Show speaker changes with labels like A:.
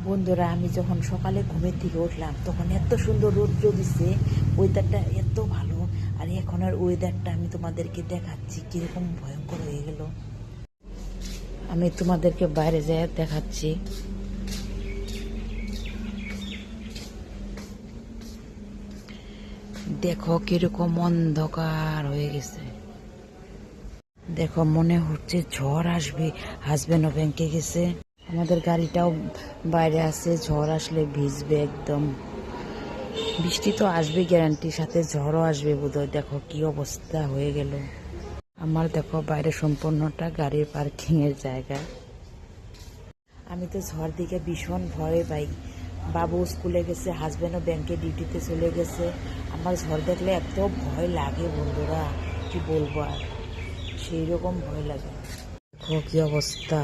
A: বন্ধুরা, আমি যখন সকালে ঘুমের থেকে উঠলাম তখন এত সুন্দর রৌদ্র দিছে, ওয়েদারটা এত ভালো। আর এখন আর ওয়েদারটা আমি তোমাদেরকে দেখাচ্ছি কিরকম ভয়ঙ্কর হয়ে গেল। আমি তোমাদেরকে বাইরে যেয়ে দেখাচ্ছি। দেখো কিরকম অন্ধকার হয়ে গেছে। দেখো মনে হচ্ছে ঝড় আসবে। হাজবেন্ডও ব্যাংকে গেছে, আমাদের গাড়িটাও বাইরে আছে। ঝড় আসলে ভিজবে একদম। বৃষ্টি তো আসবে গ্যারান্টি, সাথে ঝড়ও আসবে বোধহয়। দেখো কি অবস্থা হয়ে গেল আমার। দেখো বাইরে সম্পূর্ণটা গাড়ির পার্কিং এর জায়গা। আমি তো ঝড় দিকে ভীষণ ভয় পাই। বাবু স্কুলে গেছে, হাজবেন্ডও ব্যাংকে ডিউটিতে চলে গেছে। আমার ঝড় দেখলে এত ভয় লাগে বন্ধুরা, কি বলবো আর, সেই রকম ভয় লাগে। দেখো কি অবস্থা।